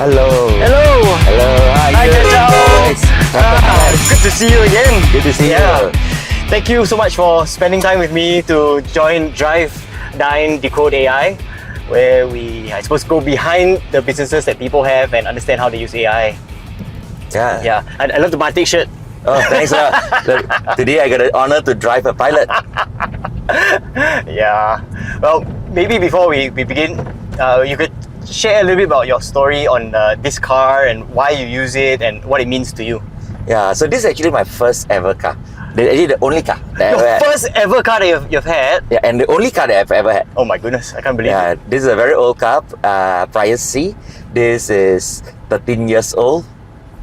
Hello. Hello. Hello. Hi, Chen Chow. Guys. Good to see you again. Good to see you. Thank you so much for spending time with me to join Dine, Decode AI, where we, I suppose, go behind the businesses that people have and understand how they use AI. Yeah. I love the batik shirt. Oh, thanks. Look, today I got the honor to drive a pilot. Yeah. Well, maybe before we begin, you could share a little bit about your story on this car and why you use it and what it means to you. Yeah, so this is actually my first ever car. Actually, the only car that I ever Your had. first ever car that you've had? Yeah, and the only car that I've ever had. Oh my goodness, I can't believe Yeah, it. this is a very old car, Prius C. This is 13 years old.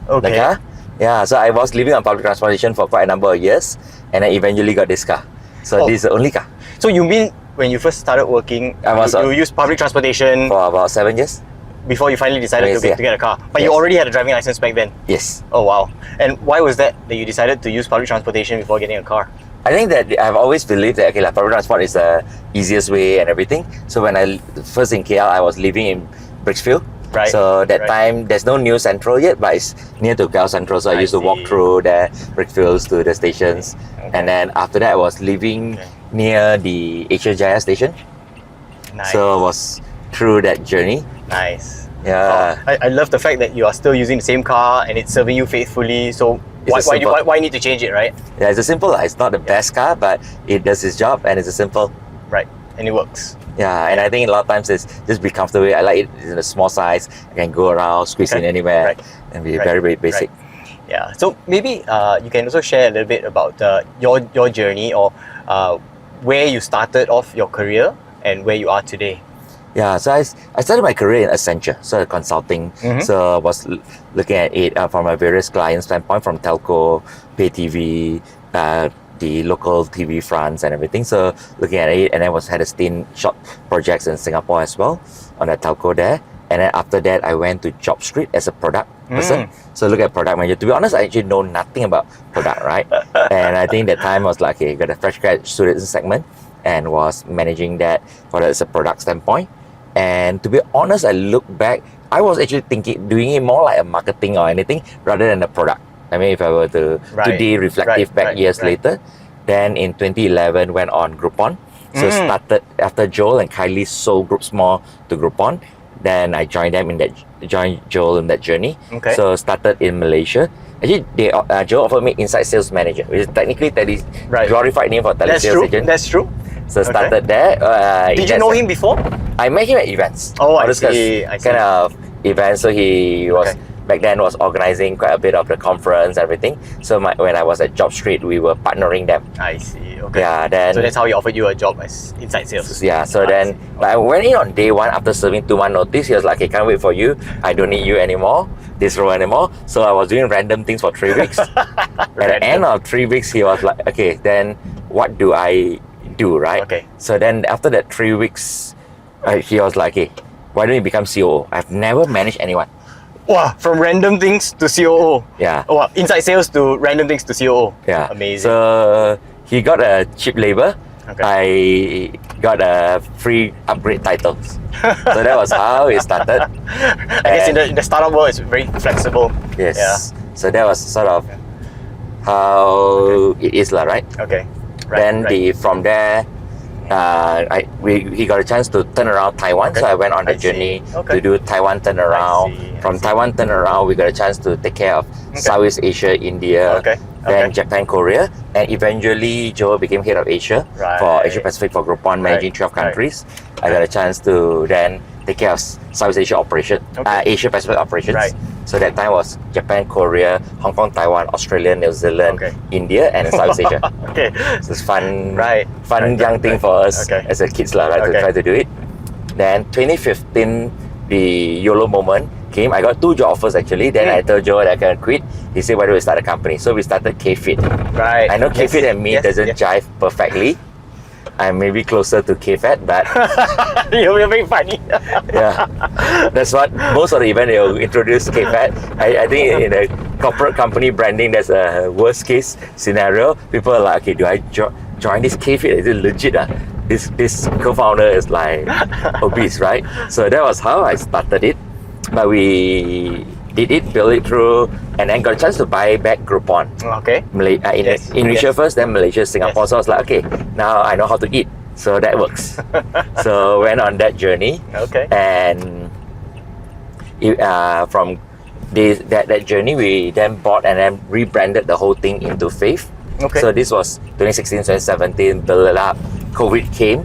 Okay. The car. Yeah, so I was living on public transportation for quite a number of years, and I eventually got this car. So this is the only car. So you mean when you first started working, you used public transportation For about 7 years? before you finally decided to get a car? But you already had a driving license back then? Yes. Oh wow. And why was that you decided to use public transportation before getting a car? I think that I've always believed that public transport is the easiest way and everything. So when I first in KL, I was living in Bridgefield. Right. So that time there's no new central yet, but it's near to KL Central. So I used to walk through the Bridgefields to the stations, and then after that I was living near the Asia Jaya station. Nice. So I was through that journey. Nice. Yeah. I love the fact that you are still using the same car and it's serving you faithfully. So why need to change it, right? Yeah, it's a simple. It's not the best car, but it does its job, and it's a simple. Right. And it works. Yeah, and I think a lot of times it's just be comfortable. I like it in a small size. I can go around, squeeze in anywhere, and be very, very basic. Yeah. So maybe you can also share a little bit about your journey or where you started off your career and where you are today. Yeah, so I started my career in Accenture, so consulting. So I was looking at it from a various client standpoint, from telco, pay TV, the local TV fronts and everything. So looking at it, and I had a stint short projects in Singapore as well on a telco there. And then after that, I went to Job Street as a product person. So look at product manager. To be honest, I actually know nothing about product, right? And I think that time I was like, okay, got a fresh grad student segment and was managing that for as a product standpoint. And to be honest, I look back, I was actually doing it more like a marketing or anything rather than a product. I mean, if I were to today reflective back years later, then in 2011 went on Groupon. So started after Joel and Kylie sold Group Small to Groupon. Then I joined Joel in that journey. Okay. So started in Malaysia. Actually, Joel offered me inside sales manager, which is technically glorified name for telesales agent. That's true. So started there. Did you know him before? I met him at events. Oh, I see. Kind of events. So he was back then was organizing quite a bit of the conference, everything. So when I was at Job Street, we were partnering them. I see. Okay. Yeah. Then so that's how he offered you a job as inside sales. Yeah. So then, but I went in on day one after serving 2 month notice. He was like, "I can't wait for you. I don't need you anymore. This role anymore." So I was doing random things for 3 weeks. At the end of 3 weeks, he was like, "Okay, then what do I do, right?" Okay. So then after that 3 weeks, he was like, "Hey, why don't you become COO?" I've never managed anyone. Wow, from random things to COO. Yeah. Oh, wow. Inside sales to random things to COO. Yeah. Amazing. So he got a cheap labor. Okay. I got a free upgrade titles. So that was how it started. I guess in the startup world, it's very flexible. Yes. Yeah. So that was sort of how it is, right? Okay. Then from there, he got a chance to turn around Taiwan. So I went on the journey to do Taiwan turnaround. From Taiwan turnaround, we got a chance to take care of Southeast Asia, India, then Japan, Korea, and eventually Joe became head of Asia for Asia Pacific for Groupon, managing 12 countries. I got a chance to then take care of Southeast Asia operation, Asia Pacific operations. So that time was Japan, Korea, Hong Kong, Taiwan, Australia, New Zealand, India, and Southeast Asia. So it's fun, young thing for us as a kids, to try to do it. Then 2015, the YOLO moment came. I got 2 job offers actually. Then I told Joe that I can quit. He said, "Why don't we start a company?" So we started KFit. Right. I know KFit and me doesn't jive perfectly. I'm maybe closer to KFat, but you're very funny. Yeah, that's what most of the event they'll introduce KFat. I think in a corporate company branding, that's a worst case scenario. People are like, okay, do I join this KFit? Is it legit? This co-founder is like obese, right? So that was how I started it. but we build it through, and then got a chance to buy back Groupon. Okay. Indonesia first, then Malaysia, Singapore. Yes. So I was like, okay, now I know how to eat, so that works. So went on that journey. Okay. And from that journey, we then bought and then rebranded the whole thing into Faith. Okay. So this was 2016, 2017, build it up. COVID came.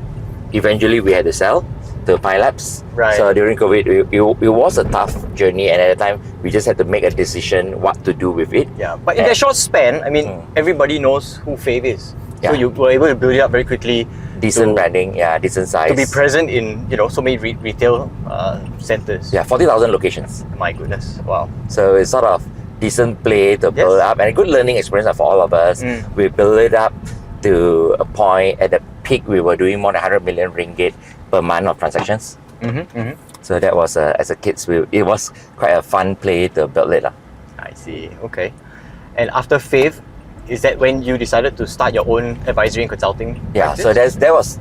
Eventually, we had to sell to Pilabs. Right. So during COVID, it was a tough journey, and at the time, we just had to make a decision what to do with it. Yeah, but in that short span, I mean, everybody knows who Faith is. So Yeah. you were able to build it up very quickly. Decent branding, yeah, decent size. To be present in so many retail centers. Yeah, 40,000 locations. My goodness, wow. So it's sort of decent play to build up, and a good learning experience for all of us. We built it up to a point. At the peak, we were doing more than 100 million ringgit per month of transactions. So that was as a kids, it was quite a fun play to build it up. I see. Okay. And after Faith, is that when you decided to start your own advisory and consulting? Yeah. practice? So that was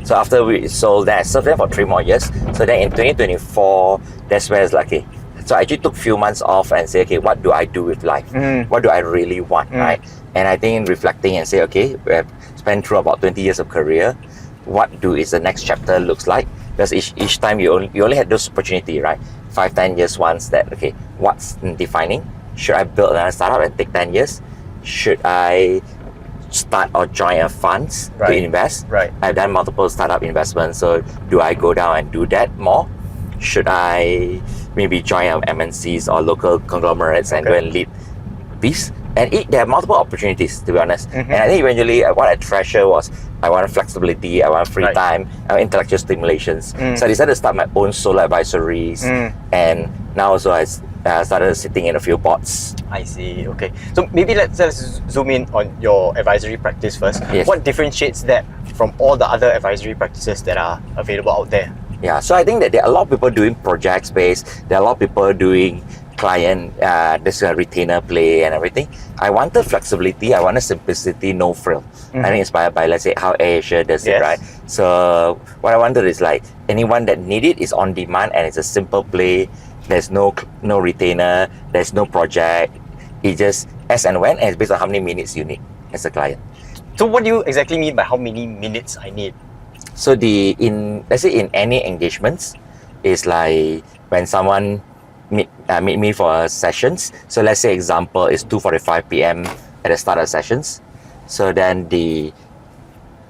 so after we sold that, I served them for 3 more years. So then in 2024, that's where it's like, okay. So I actually took a few months off and say, okay, what do I do with life? What do I really want, right? And I think reflecting and say, okay, we have spent through about 20 years of career. What is the next chapter looks like? Because each time you only had those opportunity, right? 5-10 years once that, okay, what's defining? Should I build another startup and take 10 years? Should I start or join a funds to invest? Right. I've done multiple startup investments, so do I go down and do that more? Should I maybe join MNCs or local conglomerates and go and lead these? And there are multiple opportunities, to be honest. And I think eventually what I treasure was I want flexibility, I want free time, I want intellectual stimulations. So I decided to start my own solo advisories, and now also I started sitting in a few boards. I see. Okay. So maybe let's zoom in on your advisory practice first. Yes. What differentiates that from all the other advisory practices that are available out there? Yeah, so I think that there are a lot of people doing project based. There are a lot of people doing client, this retainer play and everything. I wanted flexibility. I wanted simplicity, no frill. I think inspired by, let's say, how AirAsia does it, right? So what I wanted is like anyone that need it is on demand and it's a simple play. There's no retainer. There's no project. It just as and when, and it's based on how many minutes you need as a client. So what do you exactly mean by how many minutes I need? So let's say in any engagements, it's like when someone meet me for sessions. So let's say example is 2:45 p.m. at the start of sessions. So then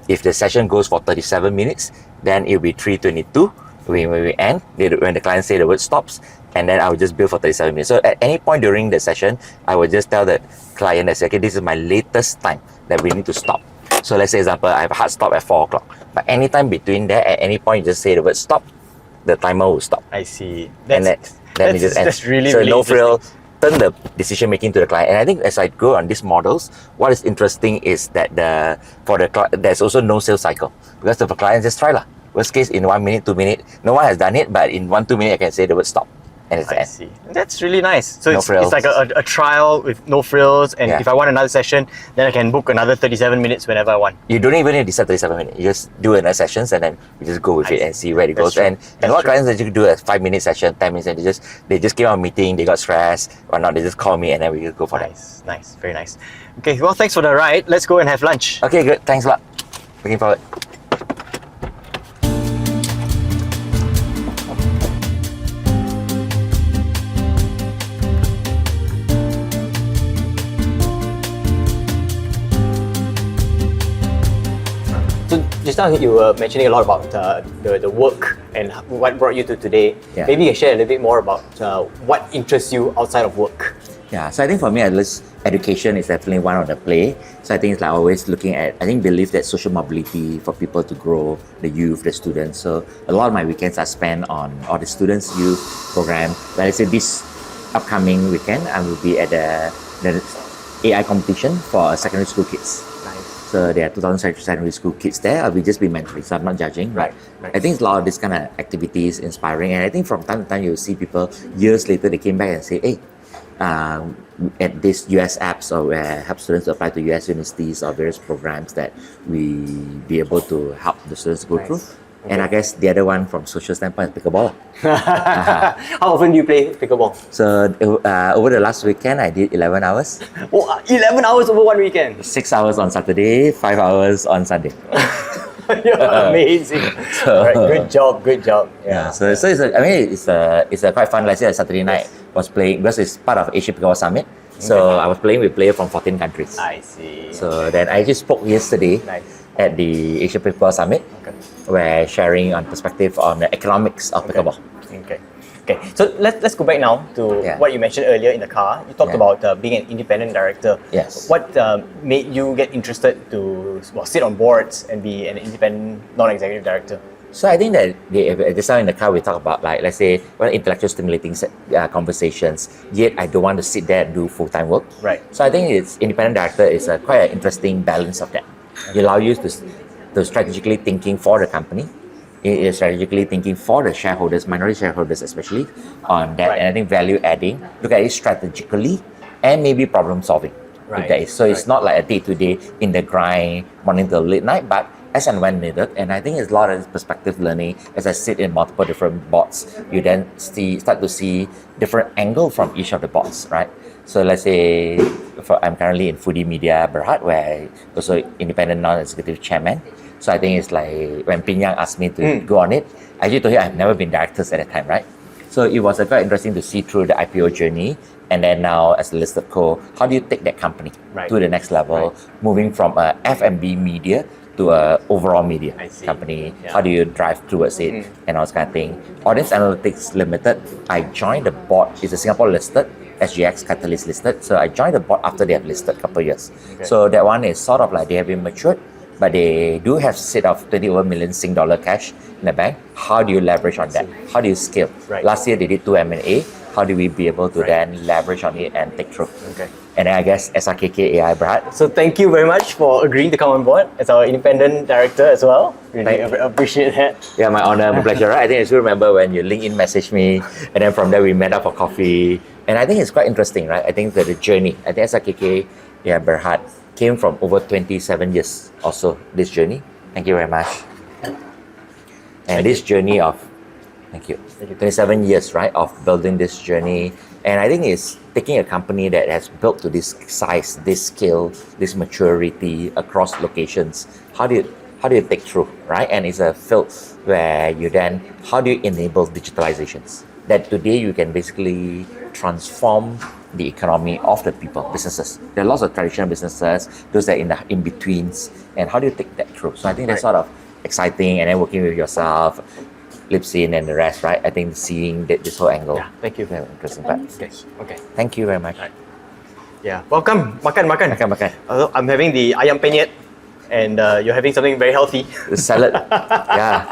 if the session goes for 37 minutes, then it'll be 3:22 when we end, when the client say the word stops, and then I will just bill for 37 minutes. So at any point during the session, I will just tell the client that, okay, this is my latest time that we need to stop. So let's say example, I have a hard stop at 4 o'clock. But anytime between there, at any point, you just say the word stop, the timer will stop. I see. Then it just ends. That's really, so really no frill, interesting. turn the decision making to the client. And I think as I go on these models, what is interesting is that there's also no sales cycle, because the client just try lah. Worst case, in 1 minute, 2 minutes, no one has done it, but in 1-2 minutes, I can say the word stop. And it's the I end. see. That's really nice. So No it's frills. like a trial with no frills, and Yeah. if I want another session, then I can book another 37 minutes whenever I want. You don't even need to decide 37 minutes. You just do another sessions and then we just go with it and see where it goes. That's true. And That's what true. clients that you do a 5-minute session, 10 minutes, and they just came out of meeting, they got stressed or not, they just call me and then we just go for that. Nice, very nice. Okay, well, thanks for the ride. Let's go and have lunch. Okay, good. Thanks a lot. Looking forward. So just now you were mentioning a lot about the work and what brought you to today. Yeah. Maybe you can share a little bit more about what interests you outside of work. Yeah, so I think for me, at least education is definitely one of the play. So I think it's like always looking at, believe that social mobility for people to grow, the youth, the students. So a lot of my weekends are spent on all the students' youth program. But let's say this upcoming weekend, I will be at the AI competition for secondary school kids. So there are 2,000 secondary school kids there. I will just be mentoring, so I'm not judging. Right. I think it's a lot of this kind of activities inspiring, and I think from time to time you'll see people years later they came back and say, hey, at this US apps or help students to apply to US universities or various programs that we be able to help the students go through. And I guess the other one from social standpoint is pickleball. How often do you play pickleball? So over the last weekend, I did 11 hours. Oh, 11 hours over one weekend. 6 hours on Saturday, 5 hours on Sunday. You're amazing. So- Alright, good job. Yeah, so it's a quite fun. Like I said, Saturday night was playing because it's part of Asian Pickleball Summit. So I was playing with players from 14 countries. I see. So then I just spoke yesterday Nice. at the Asian Pickleball Summit, Okay. where sharing on perspective on the economics of pickleball. Okay. So let's go back now to Yeah. what you mentioned earlier in the car. You talked Yeah. about being an independent director. Yes. What made you get interested to sit on boards and be an independent non-executive director? So I think that just now in the car we talk about, like, let's say, intellectual stimulating conversations, yet I don't want to sit there and do full-time work. Right. So I think it's independent director is quite an interesting balance of that. It allows you to strategically thinking for the company. It is strategically thinking for the shareholders, minority shareholders especially, on that. Right. And I think value adding, look at it strategically and maybe problem solving. Right. With that. So it's not like a day-to-day in the grind, morning till late night, but as and when needed. And I think it's a lot of perspective learning. As I sit in multiple different boards, you then start to see different angle from each of the boards, right? So let's say I'm currently in Foodie Media Berhad, where I also independent non-executive chairman. So I think it's like when Pinyang asked me to go on it, I actually told him I've never been directors at that time, right? So it was quite interesting to see through the IPO journey, and then now as a listed co, how do you take that company Right. to the next level, moving from a F&B media to a overall media I see. company? Yeah. How do you drive towards it and all this kind of thing? Audience Analytics Limited, I joined the board. It's a Singapore listed, SGX Catalyst listed. So I joined the board after they have listed a couple of years. Okay. So that one is sort of like they have been matured, but they do have set of 20 over million Sing dollar cash in the bank. How do you leverage on that? How do you scale? Right. Last year they did 2 M&A. How do we be able to Right. then leverage on it and take through? Okay. And then I guess SRKK AI Berhad. So thank you very much for agreeing to come on board as our independent director as well. Really Thank- appreciate that. Yeah, my honor, my pleasure, right? I think I still remember when you LinkedIn messaged me, and then from there we met up for coffee. And I think it's quite interesting, right? I think that the journey, I think SRKK, yeah, Berhad, came from over 27 years or so, this journey. Thank you very much. And this journey of, thank you, 27 years, right, of building this journey. And I think it's taking a company that has built to this size, this scale, this maturity across locations. How do you take through, right? And it's a field where you then, how do you enable digitalizations? That today you can basically transform the economy of the people, businesses. There are lots of traditional businesses, those that are in the in-betweens, and how do you take that through? So I think that's Right. sort of exciting, and then working with yourself, Lipsin and the rest, right? I think seeing this whole angle. Yeah, thank you. Very interesting part. Okay. Thank you very much. Yeah. Welcome. Makan. Makan. I'm having the ayam penyet, and you're having something very healthy. The salad. Yeah.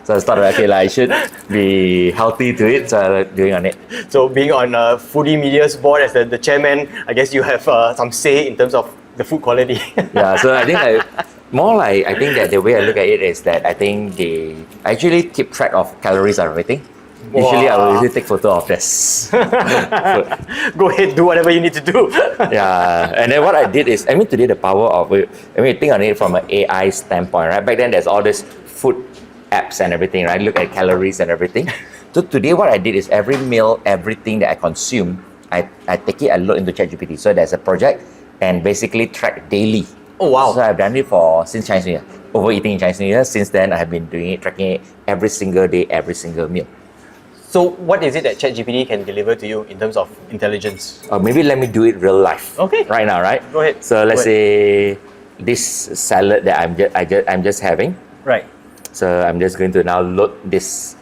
So I thought, okay, like, I should be healthy to it, so I'm doing on it. So being on Foodie Media's board as the chairman, I guess you have some say in terms of the food quality. Yeah, so I think I think that the way I look at it is that I think they actually keep track of calories and everything. Usually I will usually take photo of this. Go ahead, do whatever you need to do. Yeah, and then what I did is, today the power of it, think on it from an AI standpoint, right? Back then there's all this food apps and everything, right? Look at calories and everything. So today what I did is every meal, everything that I consume, I take it, I load into ChatGPT. So there's a project and basically track daily. Oh wow. So I've done it since Chinese New Year. Overeating in Chinese New Year. Since then I have been doing it, tracking it every single day, every single meal. So what is it that ChatGPT can deliver to you in terms of intelligence? Maybe let me do it real life. Okay. Right now, right? Go ahead. So let's say this salad that I'm just having. Right. So I'm just going to now load this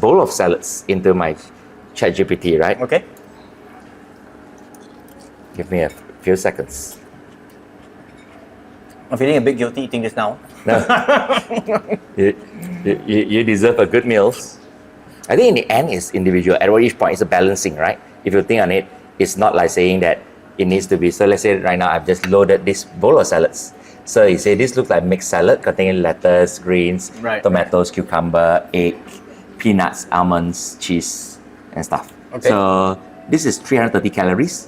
bowl of salads into my ChatGPT, right? Okay. Give me a few seconds. I'm feeling a bit guilty eating this now. No. you deserve a good meals. I think in the end it's individual. At each point it's a balancing, right? If you think on it, it's not like saying that it needs to be. So let's say right now I've just loaded this bowl of salads. So you say this looks like mixed salad containing lettuce, greens, Right. tomatoes, cucumber, egg, peanuts, almonds, cheese, and stuff. Okay. So this is 330 calories,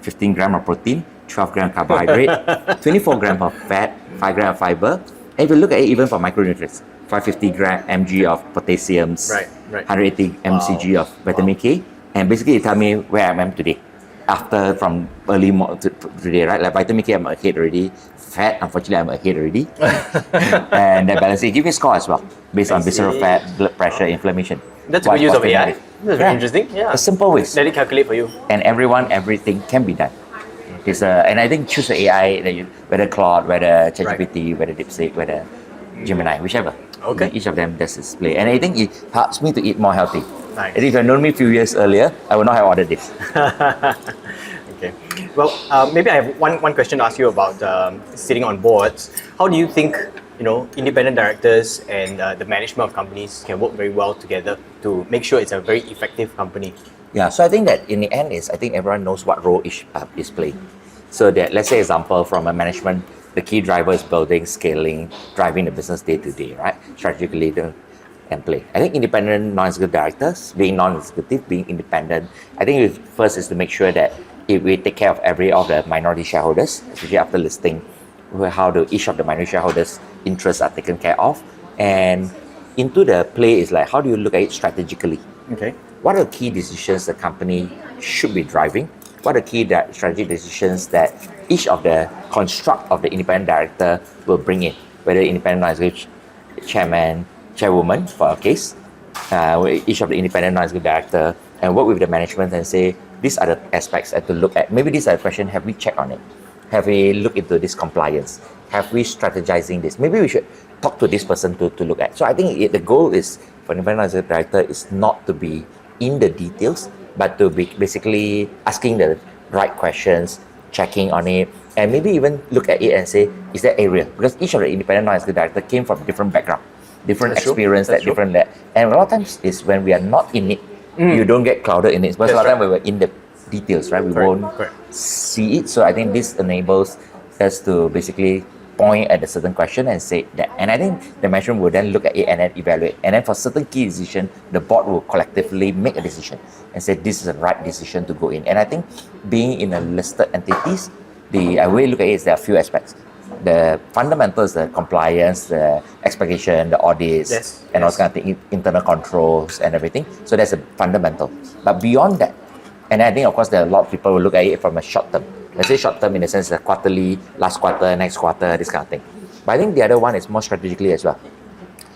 15 gram of protein, 12 gram carbohydrate, 24 gram of fat, 5 gram of fiber, And if you look at it even for micronutrients, 550 gram mg of potassiums, Right. 180 mcg of vitamin K, and basically you tell me where I am today. After from early to today, right? Like vitamin K, I'm ahead already. Fat, unfortunately, I'm ahead already. And the balance, it gives me a score as well, based on visceral fat, blood pressure, inflammation. That's a good use of AI. That's very interesting. A simple ways. Let it calculate for you. And everything can be done. And I think choose the AI, that whether Claude, whether ChatGPT, whether DeepSeek, whether Gemini, whichever. Okay. Each of them does display. And I think it helps me to eat more healthy. Nice. And if you had known me a few years earlier, I would not have ordered this. Okay. Well, maybe I have one question to ask you about sitting on boards. How do you think independent directors and the management of companies can work very well together to make sure it's a very effective company? Yeah, so I think that in the end I think everyone knows what role each is playing. So that, let's say example from a management, the key driver is building, scaling, driving the business day to day, right? Strategic leader and play. I think independent non-executive directors, being non-executive, being independent, I think first is to make sure that if we take care of every of the minority shareholders, especially after listing, how do each of the minority shareholders' interests are taken care of, and into the play is like how do you look at it strategically? Okay. What are the key decisions the company should be driving? What are the key strategic decisions that each of the construct of the independent director will bring in? Whether independent non-executive chairman, chairwoman for our case, each of the independent non-executive director, and work with the management and say, these are the aspects to look at. Maybe these are the questions, have we checked on it? Have we looked into this compliance? Have we strategizing this? Maybe we should talk to this person to look at. So I think the goal is for independent non-executive director is not to be in the details, but to be basically asking the right questions, checking on it, and maybe even look at it and say, is that area? Because each of the independent non-executive director came from different background, different experience, different. And a lot of times is when we are not in it, you don't get clouded in it. But a lot of times when we're in the details, right? We won't see it. So I think this enables us to basically point at a certain question and say that. And I think the management will then look at it and then evaluate. And then for certain key decision, the board will collectively make a decision and say this is the right decision to go in. And I think being in a listed entities, I will look at it is there are a few aspects. The fundamentals, the compliance, the expectation, the audits, and all kind of thing, internal controls and everything. So that's a fundamental. But beyond that, and I think of course there are a lot of people who look at it from a short term. Let's say short term in the sense that quarterly, last quarter, next quarter, this kind of thing. But I think the other one is more strategically as well.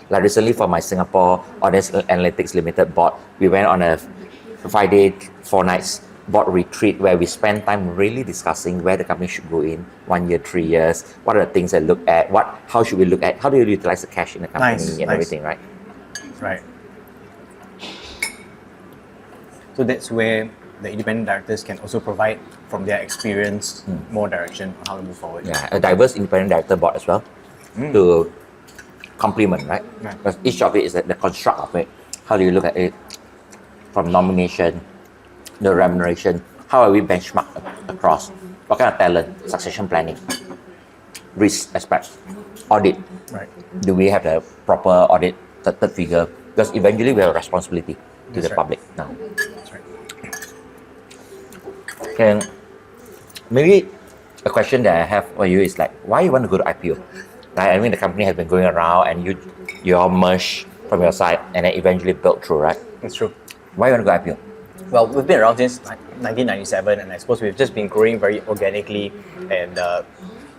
Like recently for my Singapore Audience Analytics Limited board, we went on a 5-day, 4 nights board retreat where we spend time really discussing where the company should go in 1 year, 3 years, what are the things that look at, how should we look at, how do you utilize the cash in the company and everything, right? Right. So that's where the independent directors can also provide from their experience more direction on how to move forward. Yeah, a diverse independent director board as well to complement, right? Because each of it is the construct of it. How do you look at it from nomination, the remuneration, how are we benchmarked across, what kind of talent, succession planning, risk aspects, audit. Right. Do we have the proper audit, third figure? Because eventually we have a responsibility to the public now. That's right. And maybe a question that I have for you is like, why you want to go to IPO? Right? I mean, the company has been going around and you all merge from your side and then eventually built through, right? That's true. Why you want to go IPO? Well, we've been around since 1997, and I suppose we've just been growing very organically and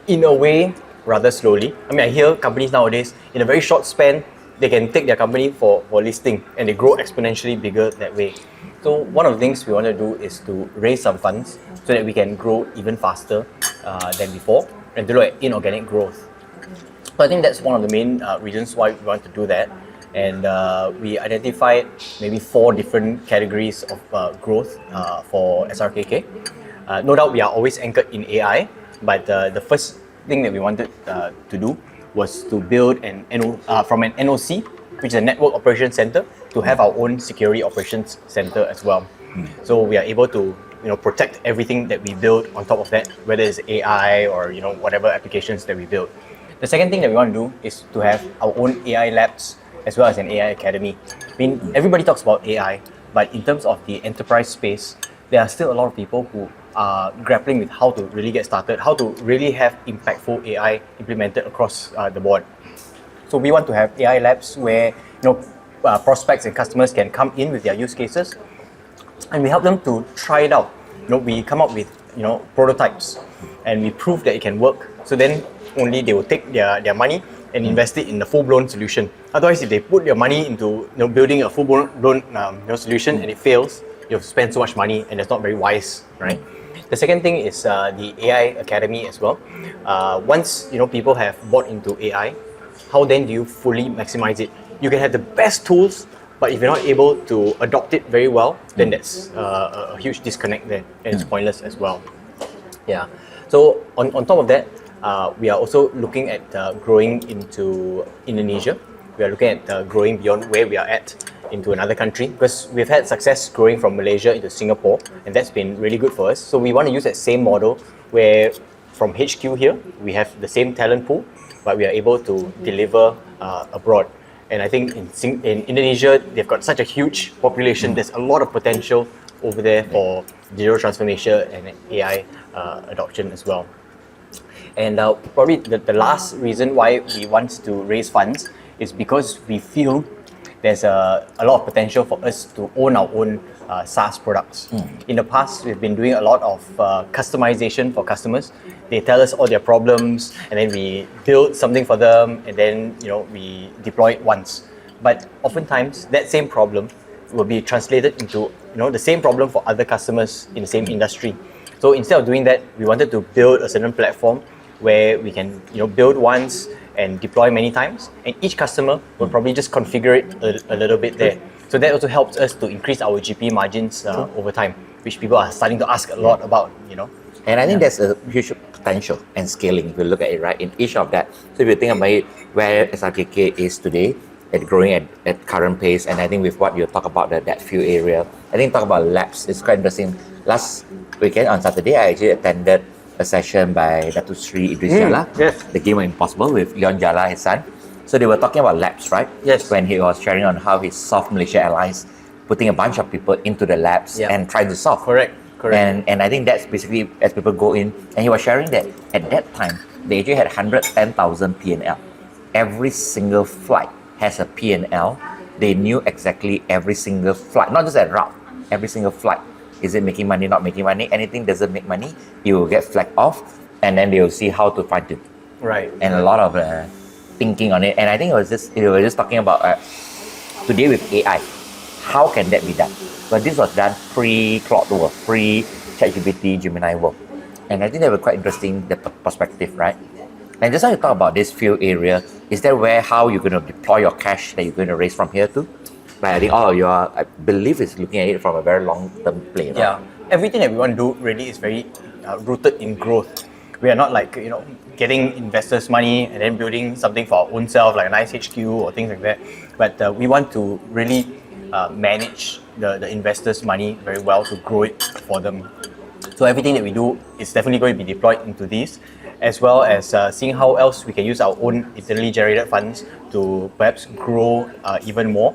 in a way, rather slowly. I mean, I hear companies nowadays, in a very short span, they can take their company for listing and they grow exponentially bigger that way. So one of the things we want to do is to raise some funds so that we can grow even faster than before and to look at inorganic growth. So I think that's one of the main reasons why we want to do that. And we identified maybe 4 different categories of growth for SRKK. No doubt we are always anchored in AI, but the first thing that we wanted to do was to build from an NOC, which is a Network Operations Center, to have our own Security Operations Center as well. So we are able to protect everything that we build on top of that, whether it's AI or whatever applications that we build. The second thing that we want to do is to have our own AI labs as well as an AI academy. I mean, everybody talks about AI, but in terms of the enterprise space, there are still a lot of people who are grappling with how to really get started, how to really have impactful AI implemented across the board. So we want to have AI labs where prospects and customers can come in with their use cases, and we help them to try it out. We come up with prototypes, and we prove that it can work. So then only they will take their money and invest it in the full-blown solution. Otherwise, if they put their money into building a full-blown solution and it fails, you've spent so much money and it's not very wise, right? The second thing is the AI Academy as well. Once people have bought into AI, how then do you fully maximize it? You can have the best tools, but if you're not able to adopt it very well, then that's a huge disconnect there, and it's pointless as well. Yeah. So on top of that, we are also looking at growing into Indonesia. We are looking at growing beyond where we are at into another country, because we've had success growing from Malaysia into Singapore, and that's been really good for us. So we want to use that same model where from HQ here, we have the same talent pool, but we are able to deliver abroad. And I think in Indonesia, they've got such a huge population. There's a lot of potential over there for digital transformation and AI adoption as well. And probably the last reason why we want to raise funds is because we feel there's a lot of potential for us to own our own SaaS products. In the past, we've been doing a lot of customization for customers. They tell us all their problems, and then we build something for them, and then we deploy it once. But oftentimes, that same problem will be translated into the same problem for other customers in the same industry. So instead of doing that, we wanted to build a certain platform where we can build once and deploy many times, and each customer will probably just configure it a little bit there. So that also helps us to increase our GP margins over time, which people are starting to ask a lot about. And I think there's a huge potential and scaling if you look at it, right? In each of that. So if you think about it, where SRKK is today, at growing at current pace, and I think with what you talk about that few area, I think talk about labs, it's quite interesting. Last weekend on Saturday, I actually attended a session by Datu Sri Idris Jala, yes. the Game of Impossible with Leon Jala, his son. So they were talking about labs, right? Yes. When he was sharing on how he solved Malaysia Airlines, putting a bunch of people into the labs and trying to solve. Correct. And I think that's basically as people go in, and he was sharing that at that time, they actually had 110,000 P&L. Every single flight has a P&L. They knew exactly every single flight, not just that route, every single flight. Is it making money, not making money? Anything doesn't make money, it will get flagged off, and then they will see how to find it. Right. And a lot of thinking on it. And I think we were just talking about today with AI, how can that be done? But this was done pre-Claude world, pre-ChatGPT, Gemini world. And I think that was quite interesting, the perspective, right? And just how you talk about this few area, is that how you're going to deploy your cash that you're going to raise from here to? Like I think all of you are, I believe, is looking at it from a very long-term play, right? Yeah, everything that we want to do really is very rooted in growth. We are not like getting investors' money and then building something for our own self, like a nice HQ or things like that. But we want to really manage the investors' money very well to grow it for them. So everything that we do is definitely going to be deployed into these, as well as seeing how else we can use our own internally generated funds to perhaps grow even more.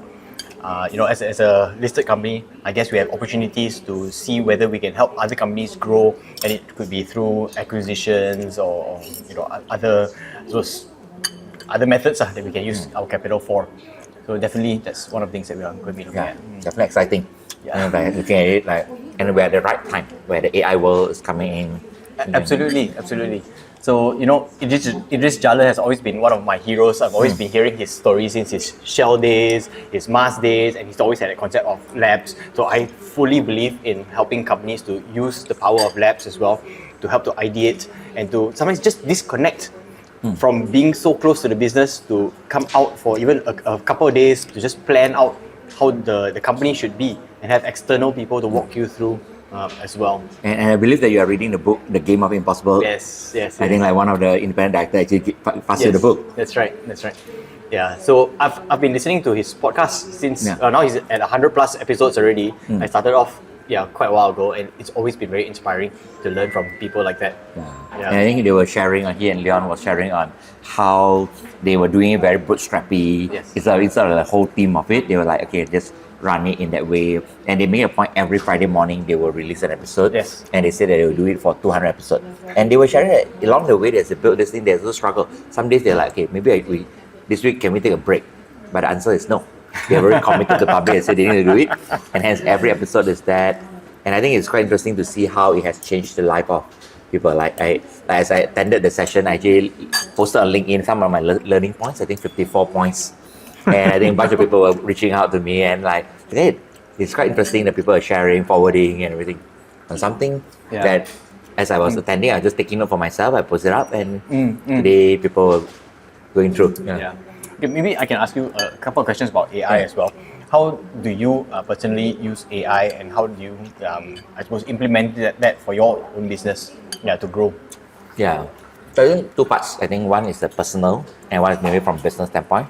As a listed company, I guess we have opportunities to see whether we can help other companies grow, and it could be through acquisitions or other methods that we can use our capital for. So definitely, that's one of the things that we are going to be looking at. Definitely exciting. Yeah. Like looking at it, and we're at the right time where the AI world is coming in. Absolutely. So, Idris Jala has always been one of my heroes. I've always been hearing his stories since his Shell days, his Mars days, and he's always had a concept of labs. So I fully believe in helping companies to use the power of labs as well, to help to ideate and to sometimes just disconnect from being so close to the business, to come out for even a couple of days to just plan out how the company should be and have external people to walk you through as well. And I believe that you are reading the book, The Game of Impossible. Yes. I think one of the independent directors actually passed you the book. That's right. Yeah, so I've been listening to his podcast since now he's at 100 plus episodes already. I started off quite a while ago, and it's always been very inspiring to learn from people like that. Yeah. And I think they were sharing he and Leon was sharing on how they were doing it very bootstrappy. Yes. It's a whole team of it. They were like, okay, just run it in that way. And they made a point every Friday morning they will release an episode. Yes. And they said that they will do it for 200 episodes. And they were sharing that along the way as they built this thing, there's a struggle. Some days they're like, okay, maybe this week can we take a break? But the answer is no. They are very committed to the public and say they need to do it. And hence every episode is that. And I think it's quite interesting to see how it has changed the life of people. As I attended the session, I actually posted on LinkedIn some of my learning points, I think 54 points. And I think a bunch of people were reaching out to me and like, hey, it's quite interesting that people are sharing, forwarding and everything. And something that as I was attending, I was just taking note for myself, I posted it up and today people were going through. Okay, maybe I can ask you a couple of questions about AI as well. How do you personally use AI and how do you, I suppose, implement that for your own business to grow? Yeah, so I think two parts. I think one is the personal and one is maybe from business standpoint.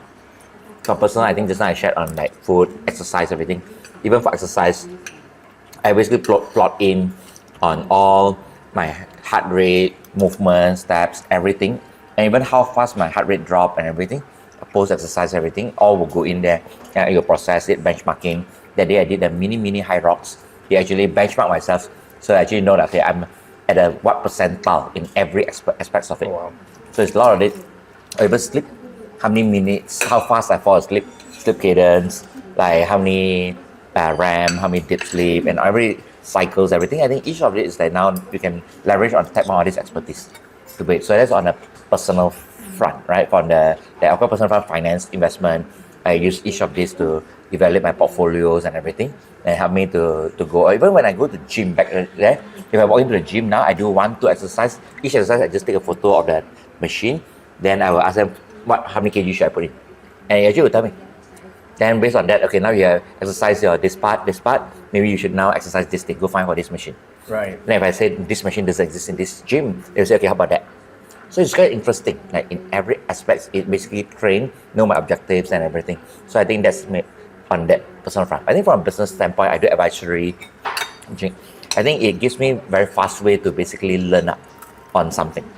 So personal, I think just now I shared on like food, exercise, everything. Even for exercise, I basically plot in on all my heart rate, movement, steps, everything, and even how fast my heart rate drop and everything, post exercise, everything, all will go in there and it will process it, benchmarking. That day I did the mini high rocks. It actually benchmark myself, so I actually know that okay, I'm at a what percentile in every aspects of it. Oh, wow. So it's a lot of it. I even sleep, how many minutes, how fast I fall asleep, sleep cadence, like how many RAM, how many deep sleep, and every cycles, everything. I think each of it is like now you can leverage on tap on this expertise to do it. So that's on a personal front, right? For the personal front, finance, investment, I use each of these to evaluate my portfolios and everything and help me to go. Or even when I go to the gym back there, if I walk into the gym now, I do 1-2 exercise. Each exercise, I just take a photo of that machine. Then I will ask them, how many kg should I put in? And he actually will tell me. Then based on that, okay, now you have exercised your this part, maybe you should now exercise this thing, go find for this machine. Right. Then if I say this machine doesn't exist in this gym, they'll say, okay, how about that? So it's quite interesting. Like in every aspect, it basically know my objectives and everything. So I think that's me on that personal front. I think from a business standpoint, I do advisory. I think it gives me very fast way to basically learn up on something,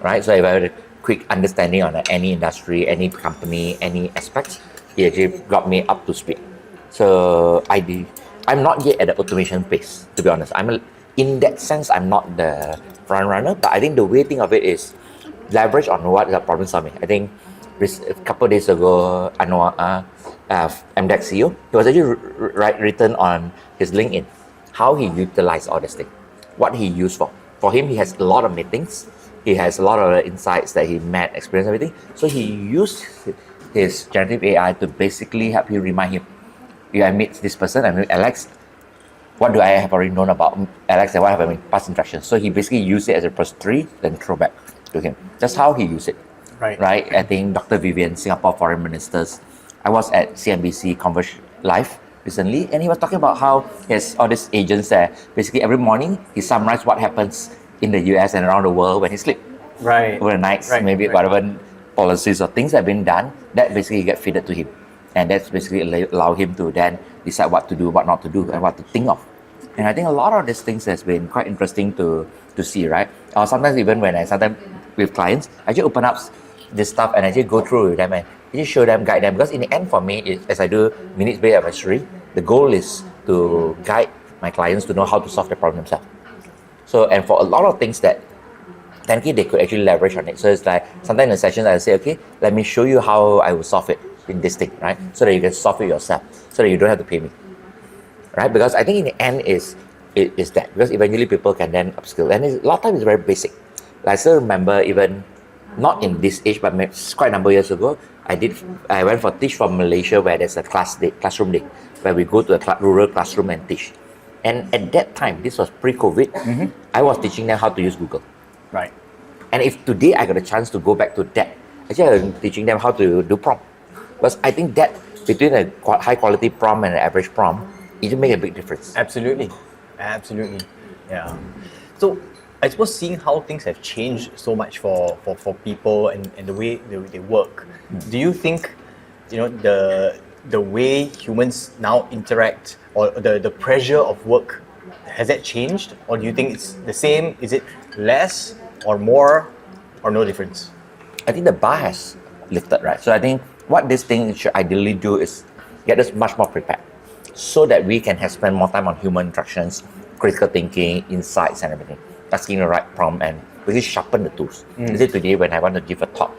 right? So if I have a quick understanding on any industry, any company, any aspects, it actually got me up to speed. So I'm not yet at the automation pace, to be honest. In that sense, I'm not the front runner, but I think the way to think of it is leverage on what is the problem solving. I think a couple of days ago, Anwar, MDEX CEO, he was actually written on his LinkedIn how he utilized all this thing, what he used for. For him, he has a lot of meetings, he has a lot of insights that he met, experienced, everything. So he used his generative AI to basically help you remind him, I meet this person, I meet Alex, what do I have already known about Alex and what have I been past interactions? So he basically used it as a repository, then throw back to him. That's how he used it. Right? I think Dr. Vivian, Singapore Foreign Ministers, I was at CNBC Converse Live recently, and he was talking about how he has all these agents that basically every morning he summarizes what happens in the US and around the world when he sleeps. Right. Over the nights, maybe whatever policies or things that have been done, that basically get fed to him. And that's basically allow him to then decide what to do, what not to do, and what to think of. And I think a lot of these things has been quite interesting to see, right? Or sometimes even when sometimes with clients, I just open up this stuff and I just go through with them and I just show them, guide them. Because in the end for me, as I do minutes-based advisory, the goal is to guide my clients to know how to solve the problem themselves. So, and for a lot of things that technically they could actually leverage on it. So it's like sometimes in the sessions I say, okay, let me show you how I will solve it in this thing, right? So that you can solve it yourself, so that you don't have to pay me, right? Because I think in the end is that, because eventually people can then upskill, and a lot of times it's very basic. Like I still remember, even not in this age, but quite a number of years ago, I went for teach from Malaysia, where there's a classroom day, where we go to a rural classroom and teach. And at that time, this was pre-COVID, I was teaching them how to use Google. Right. And if today I got a chance to go back to that, actually I'm teaching them how to do prompt. Because I think that between a high quality prompt and an average prompt, it will make a big difference. Absolutely. Yeah. So I suppose seeing how things have changed so much for people and the way they work, do you think, the way humans now interact, or the pressure of work, has that changed? Or do you think it's the same? Is it less or more or no difference? I think the bar has lifted, right? So I think what this thing should ideally do is get us much more prepared, so that we can spend more time on human interactions, critical thinking, insights and everything, asking the right prompt and really sharpen the tools. Today when I want to give a talk,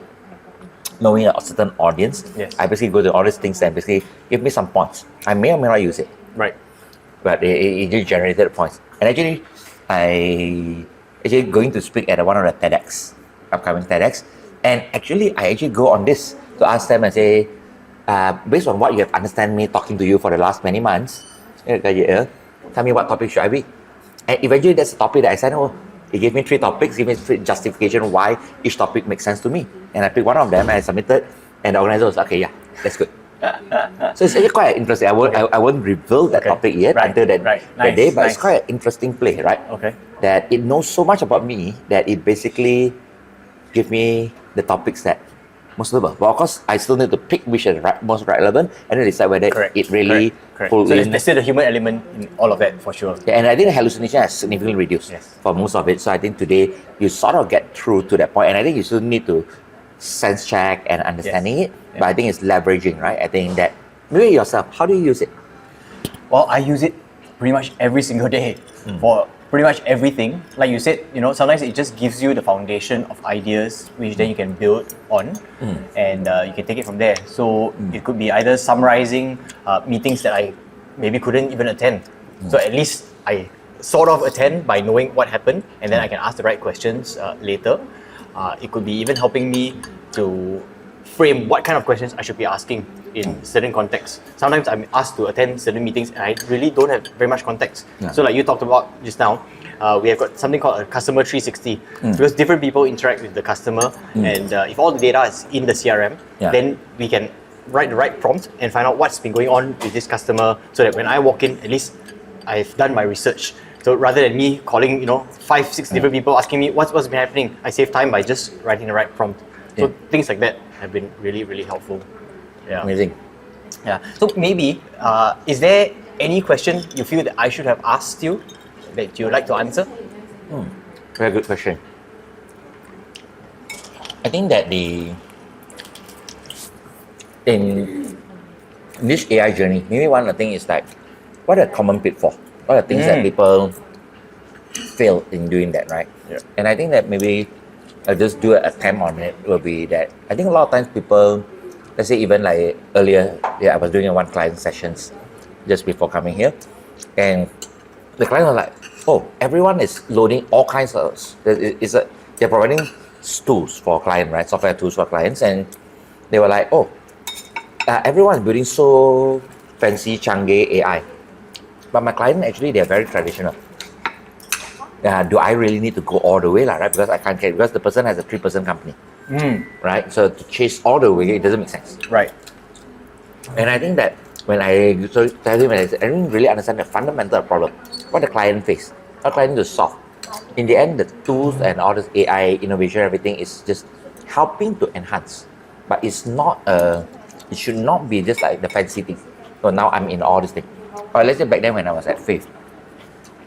knowing a certain audience, Yes. I basically go to all these things and basically give me some points. I may or may not use it, Right. but it just generated points. And actually, I actually going to speak at one of the TEDx, upcoming TEDx, and actually I actually go on this to ask them and say, based on what you have understand me talking to you for the last many months, tell me what topic should I be? And eventually that's the topic that I said, oh, he gave me 3 topics, give me 3 justification why each topic makes sense to me. And I picked one of them and I submitted, and the organizer was like, okay, yeah, that's good. So it's actually quite interesting. I won't reveal that topic yet until that day, but it's quite an interesting play, right? Okay. That it knows so much about me that it basically gives me the topics that most suitable. But of course, I still need to pick which is most relevant and then decide whether it really pulls So in. there's still the human element in all of that for sure. Yeah, and I think the hallucination has significantly reduced for most of it. So I think today you sort of get through to that point, and I think you still need to sense check and understanding it. But I think it's leveraging, right? I think that maybe yourself, how do you use it? Well, I use it pretty much every single day for pretty much everything. Like you said, sometimes it just gives you the foundation of ideas which then you can build on, and you can take it from there. So it could be either summarizing meetings that I maybe couldn't even attend. So at least I sort of attend by knowing what happened, and then I can ask the right questions later. It could be even helping me to frame what kind of questions I should be asking in certain contexts. Sometimes I'm asked to attend certain meetings and I really don't have very much context. So like you talked about just now, we have got something called a customer 360 because different people interact with the customer, and if all the data is in the CRM, then we can write the right prompt and find out what's been going on with this customer, so that when I walk in, at least I've done my research. So rather than me calling, 5, 6 different people asking me what's been happening, I save time by just writing the right prompt. So things like that have been really, really helpful. Yeah. Amazing. Yeah. So maybe, is there any question you feel that I should have asked you that you'd like to answer? Very good question. I think that in this AI journey, maybe one of the things is like, what are the common pitfalls? What are the things that people fail in doing that, right? Yeah. And I think that maybe I'll just do an attempt on it will be that I think a lot of times people, let's say even like earlier, I was doing one client sessions just before coming here, and the client was like, oh, everyone is loading all kinds of, they're providing tools for client, right? Software tools for clients, and they were like, oh, everyone is building so fancy Changi AI. But my client, actually, they're very traditional. Do I really need to go all the way, right? Because I can't get, because the person has a 3% company, right? So to chase all the way, it doesn't make sense. Right. And I think that when I tell him, I didn't really understand the fundamental problem, what the client face, what the client needs to solve. In the end, the tools and all this AI innovation, everything is just helping to enhance. But it's not it should not be just like the fancy thing. So now I'm in all this thing. Or let's say back then when I was at Faith,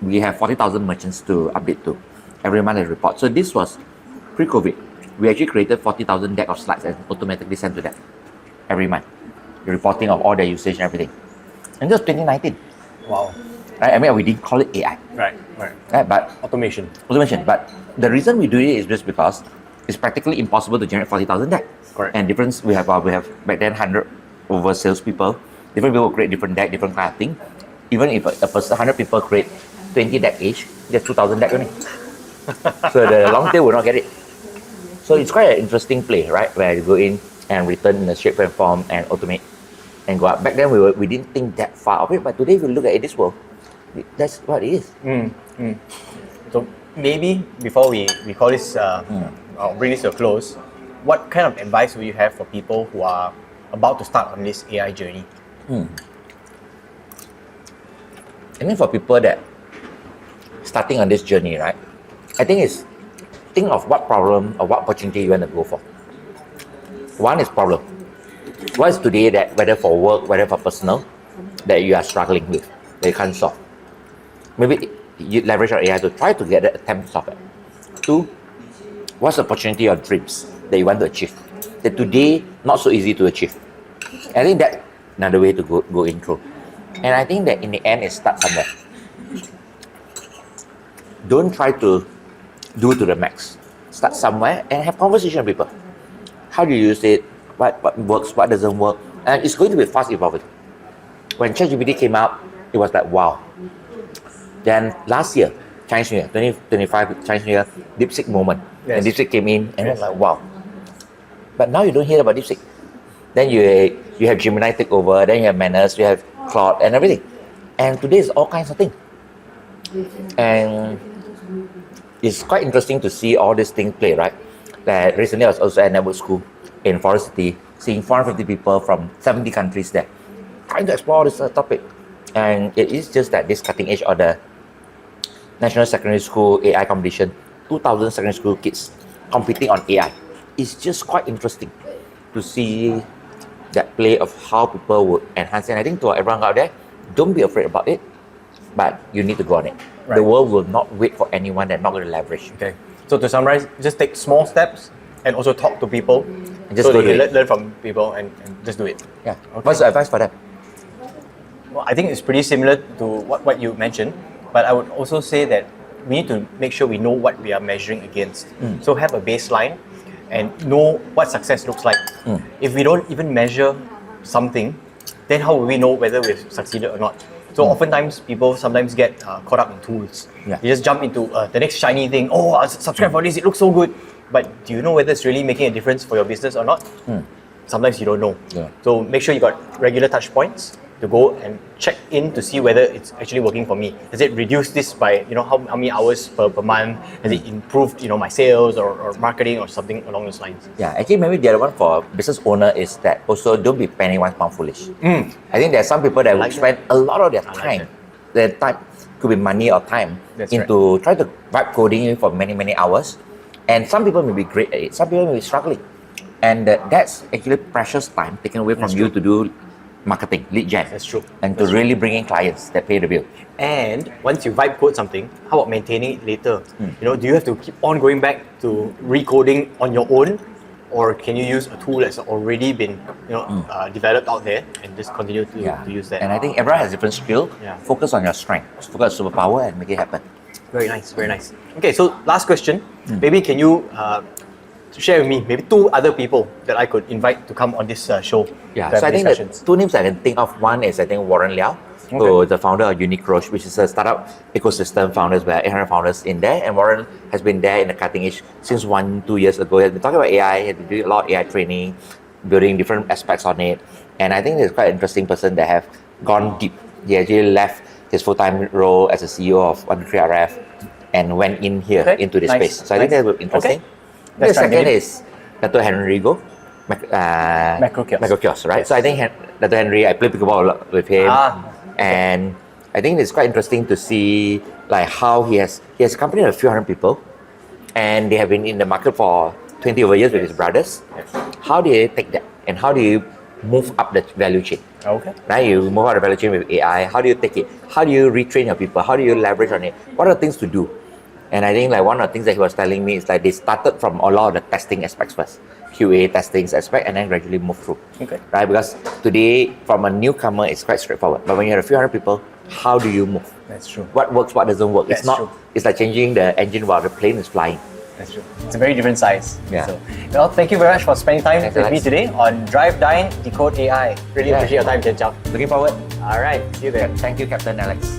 we have 40,000 merchants to update to. Every month a report. So this was pre-COVID. We actually created 40,000 deck of slides and automatically sent to them every month. The reporting of all their usage and everything. And this was 2019. Wow. Right? I mean, we didn't call it AI. Right. Right? But Automation. But the reason we do it is just because it's practically impossible to generate 40,000 deck. Correct. And difference we have back then 100 over salespeople. Different people create different deck, different kind of thing. Even if a person 100 people create 20 deck each, there's 2,000 deck only. So the long tail will not get it. So it's quite an interesting play, right? Where you go in and return in a straightforward form and automate and go up. Back then we didn't think that far of it, but today if you look at it this world, that's what it is. So maybe before we call this, or bring this to a close, what kind of advice would you have for people who are about to start on this AI journey? I think for people that starting on this journey, right? I think it's think of what problem or what opportunity you want to go for. One is problem. What is today that whether for work, whether for personal, that you are struggling with, that you can't solve. Maybe you leverage your AI to try to get the attempt to solve it. 2, what's the opportunity or dreams that you want to achieve? That today not so easy to achieve. I think that's another way to go in through. And I think that in the end it starts somewhere. Don't try to do to the max. Start somewhere and have conversation with people. How do you use it? what works, what doesn't work, and it's going to be fast evolving. When ChatGPT came out, it was like wow. Then last year, Chinese New Year, 2025 Chinese New Year, DeepSeek moment. Yes. And DeepSeek came in and it was like wow. But now you don't hear about DeepSeek. Then you have Gemini take over, then you have Manus, you have Claude and everything. And today is all kinds of things. And it's quite interesting to see all these things play, right? That recently I was also at network school in Forest City, seeing 450 people from 70 countries there, trying to explore this topic. And it is just that this cutting edge of the National Secondary School AI competition, 2,000 secondary school kids competing on AI. It's just quite interesting to see that play of how people would enhance it. And I think to everyone out there, don't be afraid about it, but you need to go on it. Right. The world will not wait for anyone that's not going to leverage. Okay. So to summarize, just take small steps and also talk to people And just so go they do can it. learn from people and just do it. Yeah. Okay. What's the advice for them? Well, I think it's pretty similar to what you mentioned, but I would also say that we need to make sure we know what we are measuring against. So have a baseline and know what success looks like. If we don't even measure something, then how will we know whether we've succeeded or not? So oftentimes people sometimes get caught up in tools. Yeah. You just jump into the next shiny thing. Oh, I'll subscribe for this, it looks so good. But do you know whether it's really making a difference for your business or not? Sometimes you don't know. Yeah. So make sure you got regular touch points to go and check in to see whether it's actually working for me. Has it reduced this by how many hours per month? Has it improved my sales or marketing or something along those lines? Yeah, actually maybe the other one for business owner is that also don't be penny one pound foolish. I think there are some people that will like spend a lot of their like time. that. Their time could be money or time That's into try to write coding for many hours. And some people may be great at it, some people may be struggling. And that's actually precious time taken away from you to do marketing, lead gen. That's true. And to really bring in clients that pay the bill. And once you vibe code something, how about maintaining it later? Do you have to keep on going back to recoding on your own, or can you use a tool that's already been developed out there and just continue to use that? And I think everyone has different skill. Yeah. Focus on your strength. Focus on superpower and make it happen. Very nice, very nice. Okay, so last question. Maybe can you share with me maybe 2 other people that I could invite to come on this show? Yeah, to have so I think discussions? the 2 names I can think of, one is I think Warren Liao, who is the founder of Unicroche, which is a startup ecosystem founders where 800 founders in there, and Warren has been there in the cutting edge since 1-2 years ago. He has been talking about AI, he has been doing a lot of AI training, building different aspects on it, and I think he's quite an interesting person that have gone deep. He actually left his full-time role as a CEO of 123RF and went in here into this space. So I think that would be interesting. The second is Dr. Henrigo, Macro right? So I think Dr. Henry, I play pickleball a lot with him, and I think it's quite interesting to see like how he has a company of a few hundred people, and they have been in the market for 20 over years with his brothers. How do you take that, and how do you move up the value chain? Okay. Now you move up the value chain with AI. How do you take it? How do you retrain your people? How do you leverage on it? What are the things to do? And I think like one of the things that he was telling me is like they started from a lot of the testing aspects first, QA testing aspect, and then gradually move through. Okay. Right? Because today, from a newcomer, it's quite straightforward. But when you have a few hundred people, how do you move? That's true. What works? What doesn't work? That's It's not. true. It's like changing the engine while the plane is flying. That's true. It's a very different size. Yeah. So, well, thank you very much for spending time Thanks, with me Alex. today on Drive, Dine, Decode AI. Really Yeah. appreciate your time, Chen Chow. Looking forward. All right. See you there. Thank you, Captain Alex.